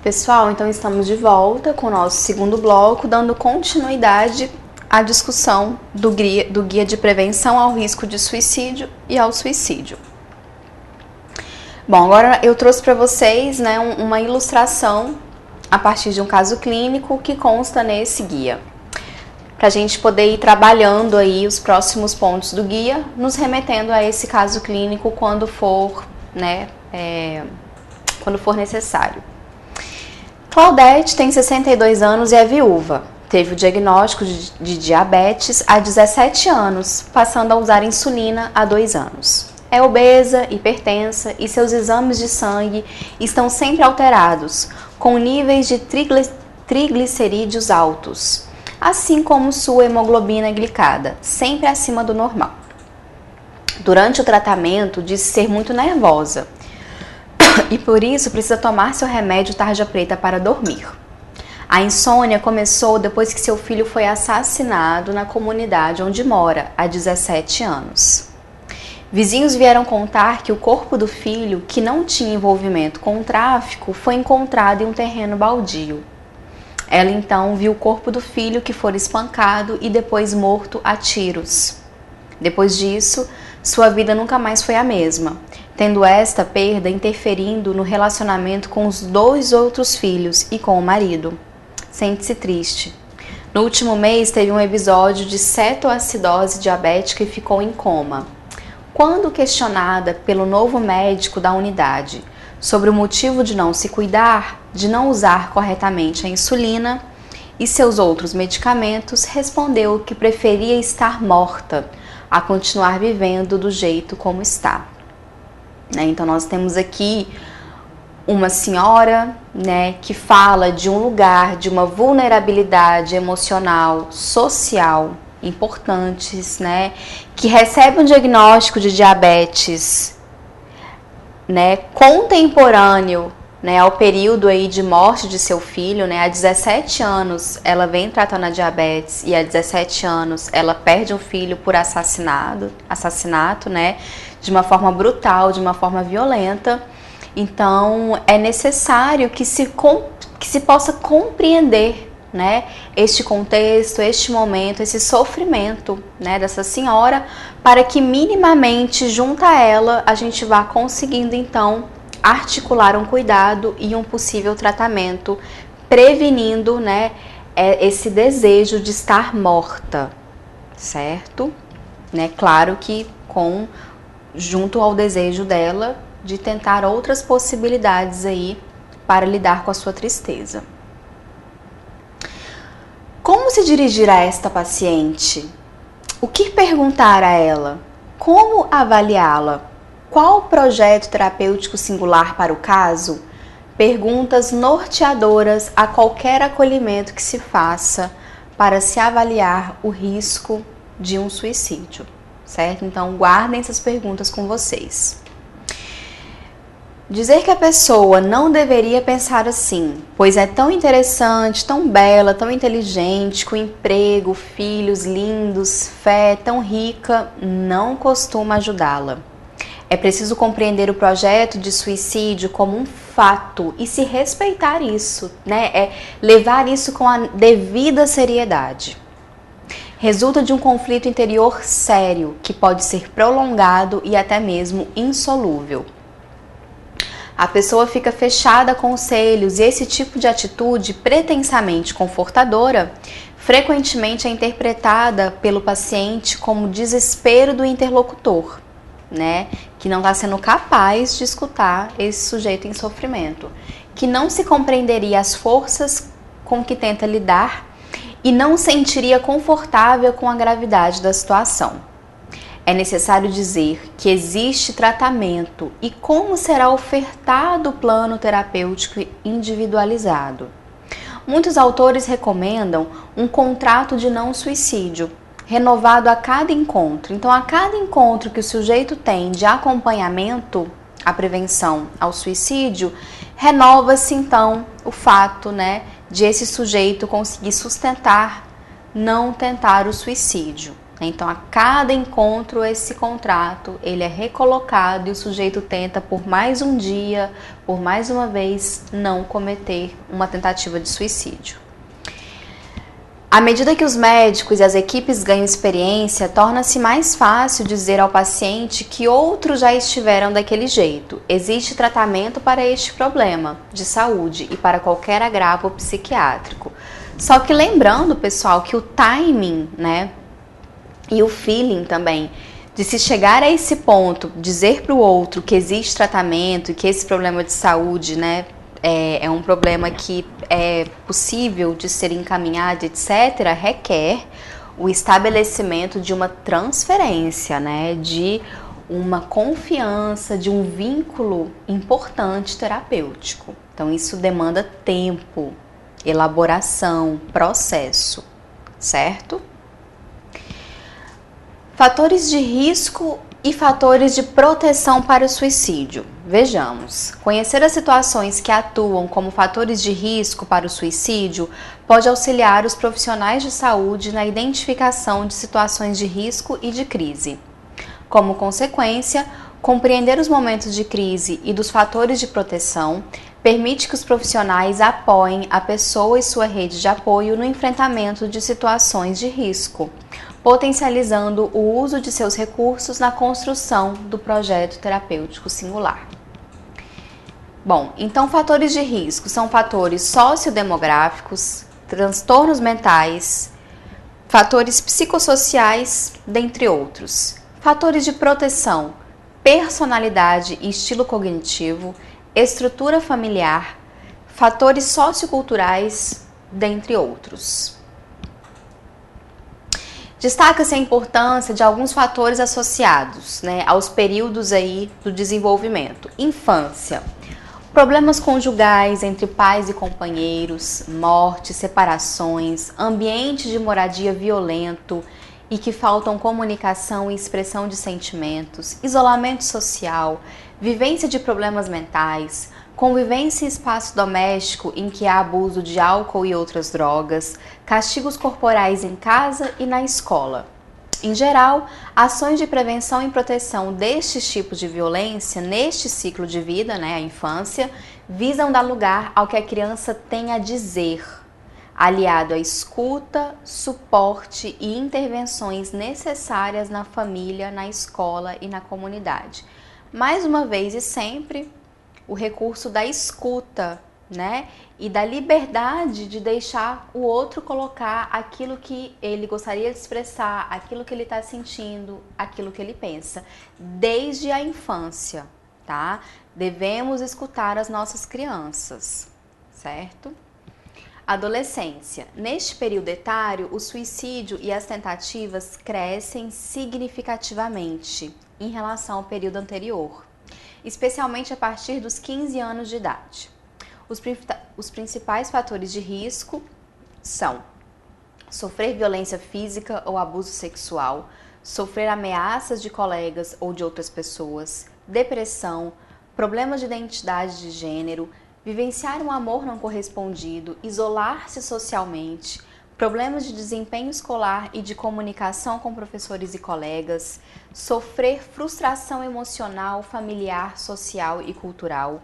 Pessoal, então estamos de volta com o nosso segundo bloco, dando continuidade à discussão do Guia de Prevenção ao Risco de Suicídio e ao Suicídio. Bom, agora eu trouxe para vocês, uma ilustração a partir de um caso clínico que consta nesse guia, para a gente poder ir trabalhando aí os próximos pontos do guia, nos remetendo a esse caso clínico quando for necessário. Claudete tem 62 anos e é viúva. Teve o diagnóstico de diabetes há 17 anos, passando a usar insulina há 2 anos. É obesa, hipertensa e seus exames de sangue estão sempre alterados, com níveis de triglicerídeos altos, assim como sua hemoglobina glicada, sempre acima do normal. Durante o tratamento, disse ser muito nervosa e por isso precisa tomar seu remédio tarja preta para dormir. A insônia começou depois que seu filho foi assassinado na comunidade onde mora há 17 anos. Vizinhos vieram contar que o corpo do filho, que não tinha envolvimento com o tráfico, foi encontrado em um terreno baldio. Ela então viu o corpo do filho que fora espancado e depois morto a tiros. Depois disso, sua vida nunca mais foi a mesma, tendo esta perda interferindo no relacionamento com os 2 outros filhos e com o marido. Sente-se triste. No último mês teve um episódio de cetoacidose diabética e ficou em coma. Quando questionada pelo novo médico da unidade sobre o motivo de não se cuidar, de não usar corretamente a insulina e seus outros medicamentos, respondeu que preferia estar morta a continuar vivendo do jeito como está. Então nós temos aqui uma senhora, que fala de um lugar, de uma vulnerabilidade emocional, social, importantes, que recebe um diagnóstico de diabetes, contemporâneo, ao período aí de morte de seu filho, há 17 anos ela vem tratando a diabetes e há 17 anos ela perde um filho por assassinato, de uma forma brutal, de uma forma violenta. Então é necessário que se possa compreender, este contexto, este momento, esse sofrimento, dessa senhora, para que minimamente junto a ela a gente vá conseguindo então articular um cuidado e um possível tratamento, prevenindo, esse desejo de estar morta, certo? Claro que junto ao desejo dela de tentar outras possibilidades aí para lidar com a sua tristeza. Como se dirigir a esta paciente? O que perguntar a ela? Como avaliá-la? Qual projeto terapêutico singular para o caso? Perguntas norteadoras a qualquer acolhimento que se faça para se avaliar o risco de um suicídio, certo? Então, guardem essas perguntas com vocês. Dizer que a pessoa não deveria pensar assim, pois é tão interessante, tão bela, tão inteligente, com emprego, filhos lindos, fé tão rica, não costuma ajudá-la. É preciso compreender o projeto de suicídio como um fato e se respeitar isso, É levar isso com a devida seriedade. Resulta de um conflito interior sério que pode ser prolongado e até mesmo insolúvel. A pessoa fica fechada a conselhos e esse tipo de atitude pretensamente confortadora frequentemente é interpretada pelo paciente como desespero do interlocutor, que não está sendo capaz de escutar esse sujeito em sofrimento, que não se compreenderia as forças com que tenta lidar e não sentiria confortável com a gravidade da situação. É necessário dizer que existe tratamento e como será ofertado o plano terapêutico individualizado. Muitos autores recomendam um contrato de não suicídio, renovado a cada encontro. Então, a cada encontro que o sujeito tem de acompanhamento à prevenção ao suicídio, renova-se então o fato, de esse sujeito conseguir sustentar, não tentar o suicídio. Então, a cada encontro, esse contrato, ele é recolocado e o sujeito tenta, por mais um dia, por mais uma vez, não cometer uma tentativa de suicídio. À medida que os médicos e as equipes ganham experiência, torna-se mais fácil dizer ao paciente que outros já estiveram daquele jeito. Existe tratamento para este problema de saúde e para qualquer agravo psiquiátrico. Só que lembrando, pessoal, que o timing, né, e o feeling também, de se chegar a esse ponto, dizer para o outro que existe tratamento e que esse problema de saúde, né, é um problema que é possível de ser encaminhado, etc., requer o estabelecimento de uma transferência, né, de uma confiança, de um vínculo importante terapêutico. Então, isso demanda tempo, elaboração, processo, certo? Fatores de risco e fatores de proteção para o suicídio. Vejamos, conhecer as situações que atuam como fatores de risco para o suicídio pode auxiliar os profissionais de saúde na identificação de situações de risco e de crise. Como consequência, compreender os momentos de crise e dos fatores de proteção permite que os profissionais apoiem a pessoa e sua rede de apoio no enfrentamento de situações de risco, potencializando o uso de seus recursos na construção do projeto terapêutico singular. Bom, então fatores de risco são fatores sociodemográficos, transtornos mentais, fatores psicossociais, dentre outros. Fatores de proteção, personalidade e estilo cognitivo, estrutura familiar, fatores socioculturais, dentre outros. Destaca-se a importância de alguns fatores associados, né, aos períodos aí do desenvolvimento. Infância, problemas conjugais entre pais e companheiros, mortes, separações, ambiente de moradia violento e que faltam comunicação e expressão de sentimentos, isolamento social, vivência de problemas mentais, convivência em espaço doméstico em que há abuso de álcool e outras drogas, castigos corporais em casa e na escola. Em geral, ações de prevenção e proteção destes tipos de violência neste ciclo de vida, né, a infância, visam dar lugar ao que a criança tem a dizer, aliado à escuta, suporte e intervenções necessárias na família, na escola e na comunidade. Mais uma vez e sempre, o recurso da escuta, né? E da liberdade de deixar o outro colocar aquilo que ele gostaria de expressar, aquilo que ele está sentindo, aquilo que ele pensa, desde a infância, tá? Devemos escutar as nossas crianças, certo? Adolescência. Neste período etário, o suicídio e as tentativas crescem significativamente em relação ao período anterior, especialmente a partir dos 15 anos de idade. Os principais fatores de risco são sofrer violência física ou abuso sexual, sofrer ameaças de colegas ou de outras pessoas, depressão, problemas de identidade de gênero, vivenciar um amor não correspondido, isolar-se socialmente, problemas de desempenho escolar e de comunicação com professores e colegas, sofrer frustração emocional, familiar, social e cultural,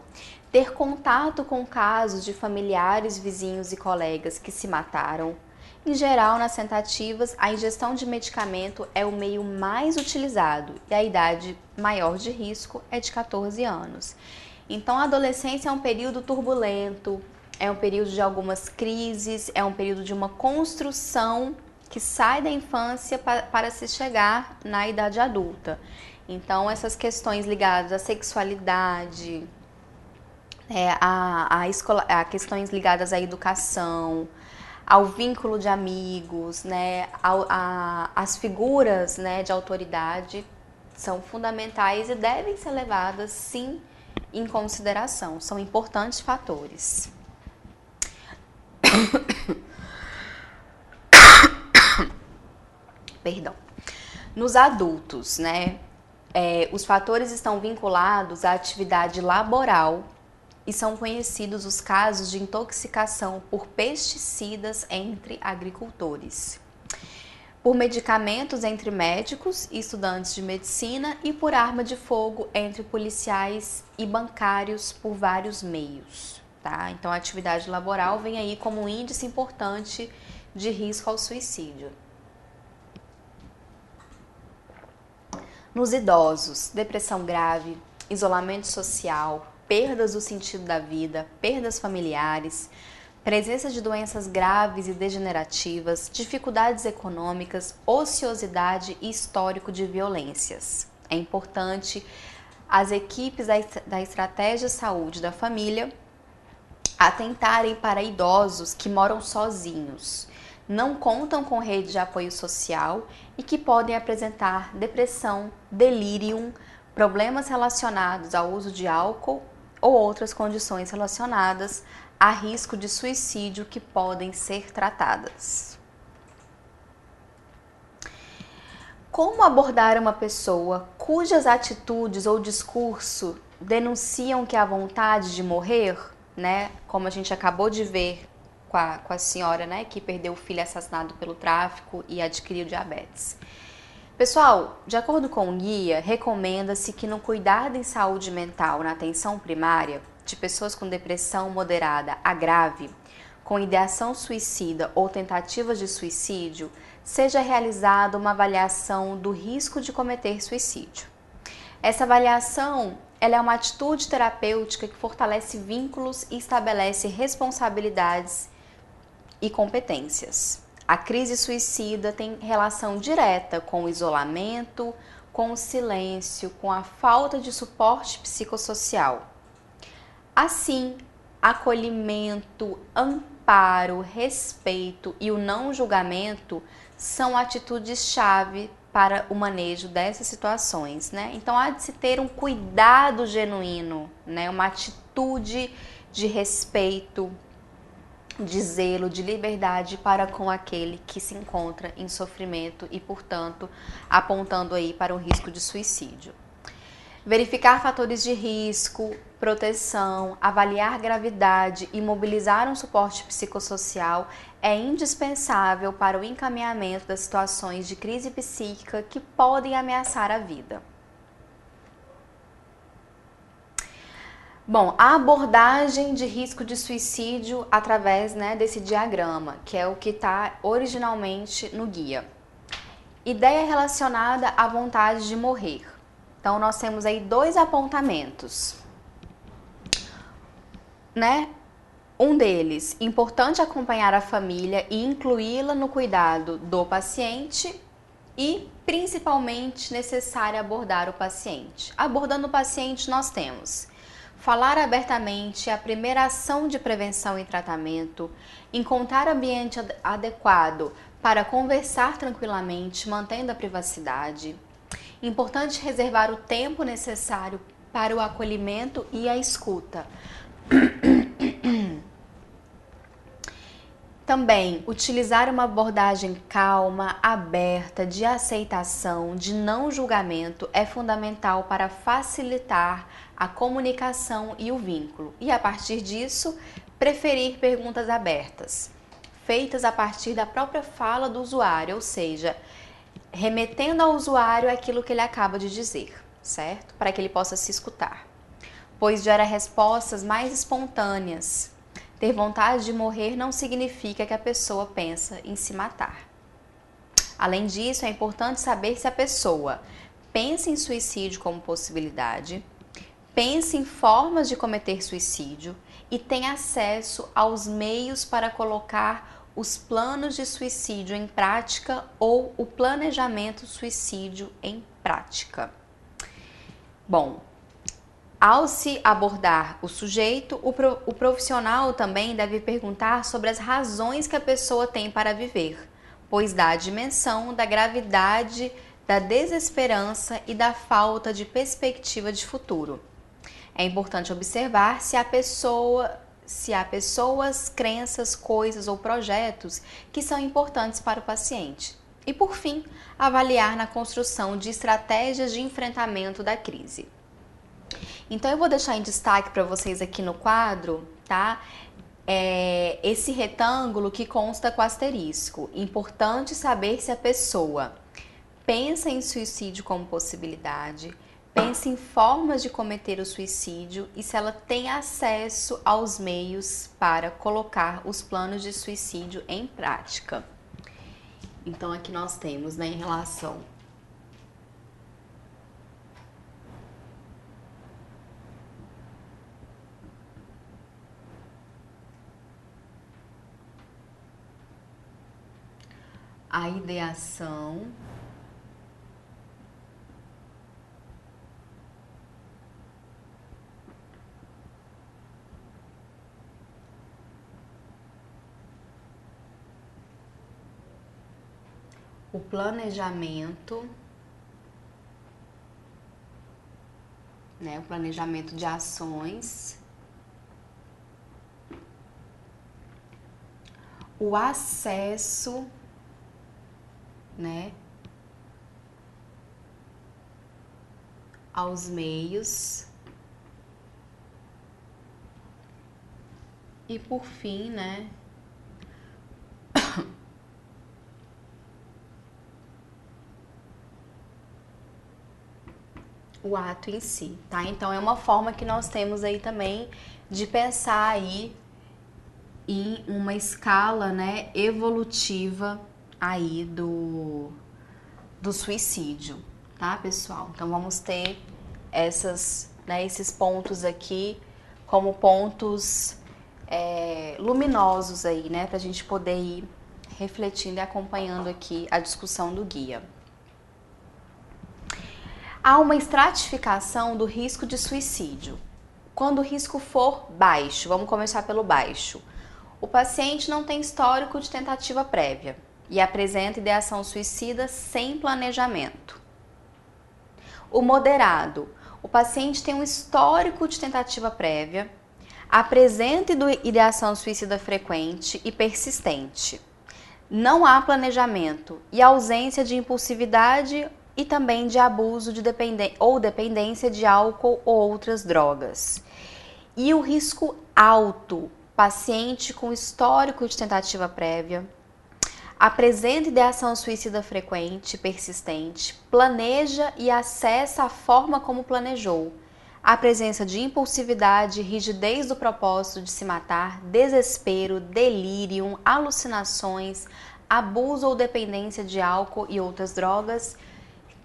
ter contato com casos de familiares, vizinhos e colegas que se mataram. Em geral, nas tentativas, a ingestão de medicamento é o meio mais utilizado e a idade maior de risco é de 14 anos. Então, a adolescência é um período turbulento, é um período de algumas crises, é um período de uma construção que sai da infância para se chegar na idade adulta. Então, essas questões ligadas à sexualidade, a questões ligadas à educação, ao vínculo de amigos, né, as figuras, né, de autoridade são fundamentais e devem ser levadas, sim, em consideração. São importantes fatores. Perdão. Nos adultos, né, os fatores estão vinculados à atividade laboral e são conhecidos os casos de intoxicação por pesticidas entre agricultores. por medicamentos entre médicos e estudantes de medicina e por arma de fogo entre policiais e bancários por vários meios, tá? Então a atividade laboral vem aí como um índice importante de risco ao suicídio. Nos idosos, depressão grave, isolamento social, perdas do sentido da vida, perdas familiares, presença de doenças graves e degenerativas, dificuldades econômicas, ociosidade e histórico de violências. É importante as equipes da Estratégia Saúde da Família atentarem para idosos que moram sozinhos, não contam com rede de apoio social e que podem apresentar depressão, delírio, problemas relacionados ao uso de álcool ou outras condições relacionadas a risco de suicídio que podem ser tratadas. Como abordar uma pessoa cujas atitudes ou discurso denunciam que há vontade de morrer, né? Como a gente acabou de ver com a senhora, né, que perdeu o filho assassinado pelo tráfico e adquiriu diabetes. Pessoal, de acordo com o guia, recomenda-se que no cuidado em saúde mental na atenção primária de pessoas com depressão moderada a grave, com ideação suicida ou tentativas de suicídio, seja realizada uma avaliação do risco de cometer suicídio. Essa avaliação ela é uma atitude terapêutica que fortalece vínculos e estabelece responsabilidades e competências. A crise suicida tem relação direta com o isolamento, com o silêncio, com a falta de suporte psicossocial. Assim, acolhimento, amparo, respeito e o não julgamento são atitudes-chave para o manejo dessas situações, né? Então, há de se ter um cuidado genuíno, né? Uma atitude de respeito, de zelo, de liberdade para com aquele que se encontra em sofrimento e, portanto, apontando aí para um risco de suicídio. Verificar fatores de risco, proteção, avaliar gravidade e mobilizar um suporte psicossocial é indispensável para o encaminhamento das situações de crise psíquica que podem ameaçar a vida. Bom, a abordagem de risco de suicídio através, né, desse diagrama, que é o que está originalmente no guia. Ideia relacionada à vontade de morrer. Então, nós temos aí dois apontamentos, né? Um deles, importante acompanhar a família e incluí-la no cuidado do paciente e, principalmente, necessário abordar o paciente. Abordando o paciente, nós temos falar abertamente, a primeira ação de prevenção e tratamento, encontrar ambiente adequado para conversar tranquilamente, mantendo a privacidade. Importante reservar o tempo necessário para o acolhimento e a escuta. Também, utilizar uma abordagem calma, aberta, de aceitação, de não julgamento é fundamental para facilitar a comunicação e o vínculo. E a partir disso, preferir perguntas abertas, feitas a partir da própria fala do usuário, ou seja, remetendo ao usuário aquilo que ele acaba de dizer, certo? Para que ele possa se escutar, pois gera respostas mais espontâneas. Ter vontade de morrer não significa que a pessoa pensa em se matar. Além disso, é importante saber se a pessoa pensa em suicídio como possibilidade, pensa em formas de cometer suicídio e tem acesso aos meios para colocar os planos de suicídio em prática ou o planejamento suicídio em prática. Bom, ao se abordar o sujeito, o profissional também deve perguntar sobre as razões que a pessoa tem para viver, pois dá a dimensão da gravidade, da desesperança e da falta de perspectiva de futuro. É importante observar se há pessoas, crenças, coisas ou projetos que são importantes para o paciente. E, por fim, avaliar na construção de estratégias de enfrentamento da crise. Então, eu vou deixar em destaque para vocês aqui no quadro, tá? é esse retângulo que consta com asterisco. Importante saber se a pessoa pensa em suicídio como possibilidade, pensa em formas de cometer o suicídio e se ela tem acesso aos meios para colocar os planos de suicídio em prática. Então aqui nós temos, né, em relação à ideação, o planejamento, né, o planejamento de ações, o acesso, né, aos meios e por fim, né, o ato em si, tá? Então é uma forma que nós temos aí também de pensar aí em uma escala, né, evolutiva aí do suicídio, tá, pessoal? Então vamos ter esses pontos aqui como pontos luminosos aí, né, pra gente poder ir refletindo e acompanhando aqui a discussão do guia. Há uma estratificação do risco de suicídio. Quando o risco for baixo, vamos começar pelo baixo. O paciente não tem histórico de tentativa prévia e apresenta ideação suicida sem planejamento. O moderado, o paciente tem um histórico de tentativa prévia, apresenta ideação suicida frequente e persistente. Não há planejamento e ausência de impulsividade e também de abuso de dependência de álcool ou outras drogas. E o risco alto, paciente com histórico de tentativa prévia, apresenta ideação suicida frequente, persistente, planeja e acessa a forma como planejou, a presença de impulsividade, rigidez do propósito de se matar, desespero, delírio, alucinações, abuso ou dependência de álcool e outras drogas,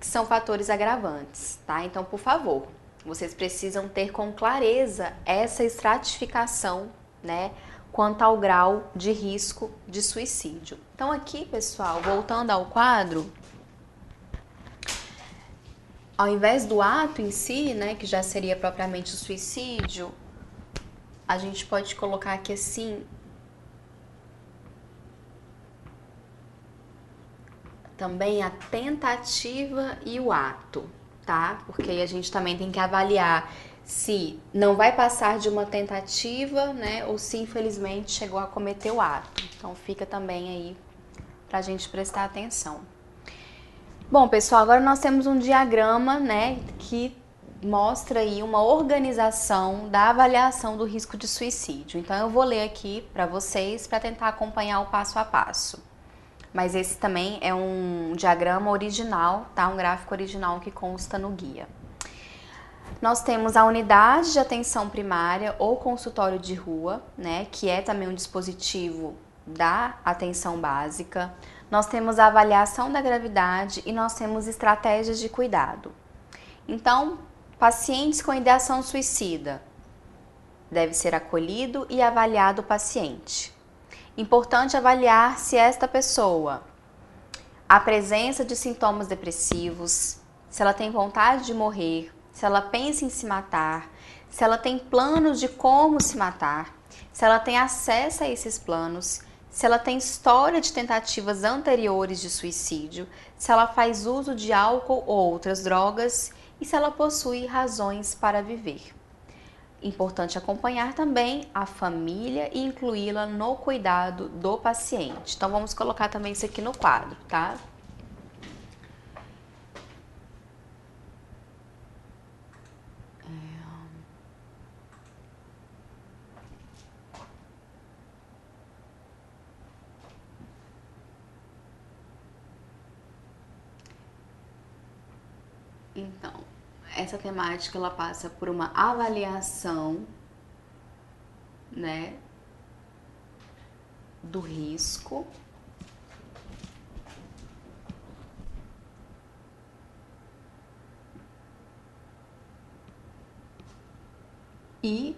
que são fatores agravantes, tá? Então, por favor, vocês precisam ter com clareza essa estratificação, né, quanto ao grau de risco de suicídio. Então aqui, pessoal, voltando ao quadro, ao invés do ato em si, né, que já seria propriamente o suicídio, a gente pode colocar aqui assim, também a tentativa e o ato, tá? Porque aí a gente também tem que avaliar se não vai passar de uma tentativa, né, ou se infelizmente chegou a cometer o ato. Então fica também aí pra gente prestar atenção. Bom, pessoal, agora nós temos um diagrama, né, que mostra aí uma organização da avaliação do risco de suicídio. Então eu vou ler aqui para vocês para tentar acompanhar o passo a passo. Mas esse também é um diagrama original, tá? Um gráfico original que consta no guia. Nós temos a unidade de atenção primária ou consultório de rua, né? Que é também um dispositivo da atenção básica. Nós temos a avaliação da gravidade e nós temos estratégias de cuidado. Então, pacientes com ideação suicida deve ser acolhido e avaliado o paciente. Importante avaliar se esta pessoa a presença de sintomas depressivos, se ela tem vontade de morrer, se ela pensa em se matar, se ela tem planos de como se matar, se ela tem acesso a esses planos, se ela tem história de tentativas anteriores de suicídio, se ela faz uso de álcool ou outras drogas e se ela possui razões para viver. Importante acompanhar também a família e incluí-la no cuidado do paciente. Então, vamos colocar também isso aqui no quadro, tá? Então, essa temática ela passa por uma avaliação, né, do risco e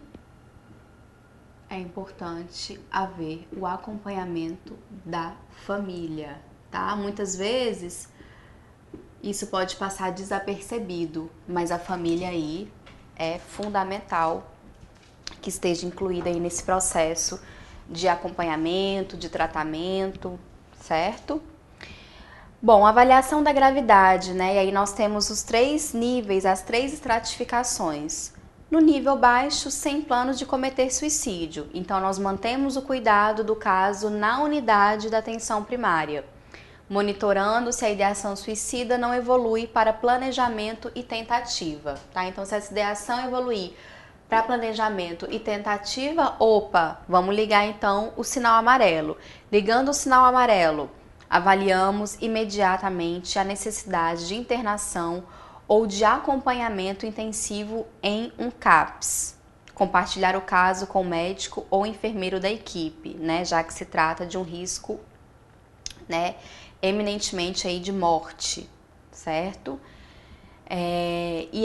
é importante haver o acompanhamento da família, tá? Muitas vezes isso pode passar desapercebido, mas a família aí é fundamental que esteja incluída aí nesse processo de acompanhamento, de tratamento, certo? Bom, avaliação da gravidade, né? E aí nós temos os 3 níveis, as 3 estratificações. No nível baixo, sem planos de cometer suicídio. Então, nós mantemos o cuidado do caso na unidade da atenção primária, monitorando se a ideação suicida não evolui para planejamento e tentativa, tá? Então, se essa ideação evoluir para planejamento e tentativa, opa, vamos ligar então o sinal amarelo. Ligando o sinal amarelo, avaliamos imediatamente a necessidade de internação ou de acompanhamento intensivo em um CAPS. Compartilhar o caso com o médico ou enfermeiro da equipe, né, já que se trata de um risco, né, eminentemente aí de morte, certo? E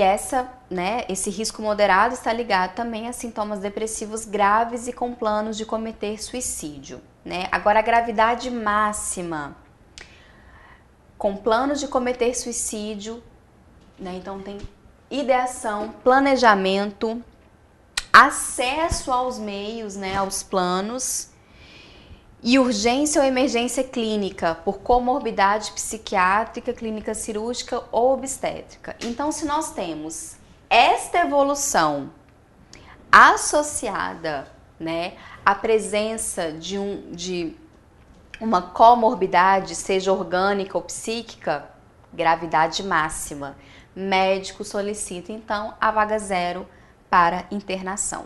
esse risco moderado está ligado também a sintomas depressivos graves e com planos de cometer suicídio, né? Agora, a gravidade máxima, com planos de cometer suicídio, né? Então, tem ideação, planejamento, acesso aos meios, né? Aos planos, e urgência ou emergência clínica por comorbidade psiquiátrica, clínica cirúrgica ou obstétrica. Então, se nós temos esta evolução associada, né, à presença de uma comorbidade, seja orgânica ou psíquica, gravidade máxima, médico solicita então a vaga 0 para internação.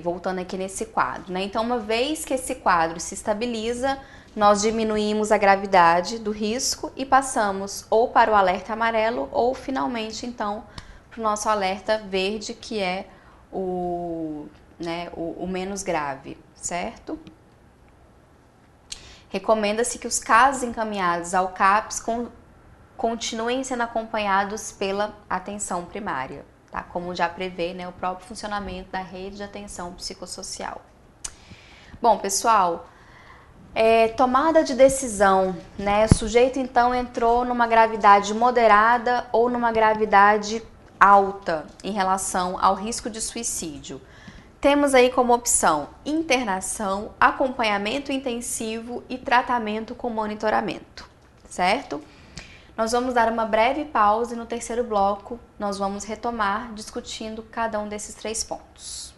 Voltando aqui nesse quadro, né? Então, uma vez que esse quadro se estabiliza, nós diminuímos a gravidade do risco e passamos ou para o alerta amarelo ou, finalmente, então, para o nosso alerta verde, que é o menos grave, certo? Recomenda-se que os casos encaminhados ao CAPS continuem sendo acompanhados pela atenção primária. Tá? Como já prevê, né, o próprio funcionamento da rede de atenção psicossocial. Bom, pessoal, tomada de decisão, né? O sujeito então entrou numa gravidade moderada ou numa gravidade alta em relação ao risco de suicídio. Temos aí como opção internação, acompanhamento intensivo e tratamento com monitoramento, certo? Nós vamos dar uma breve pausa e no terceiro bloco nós vamos retomar discutindo cada um desses 3 pontos.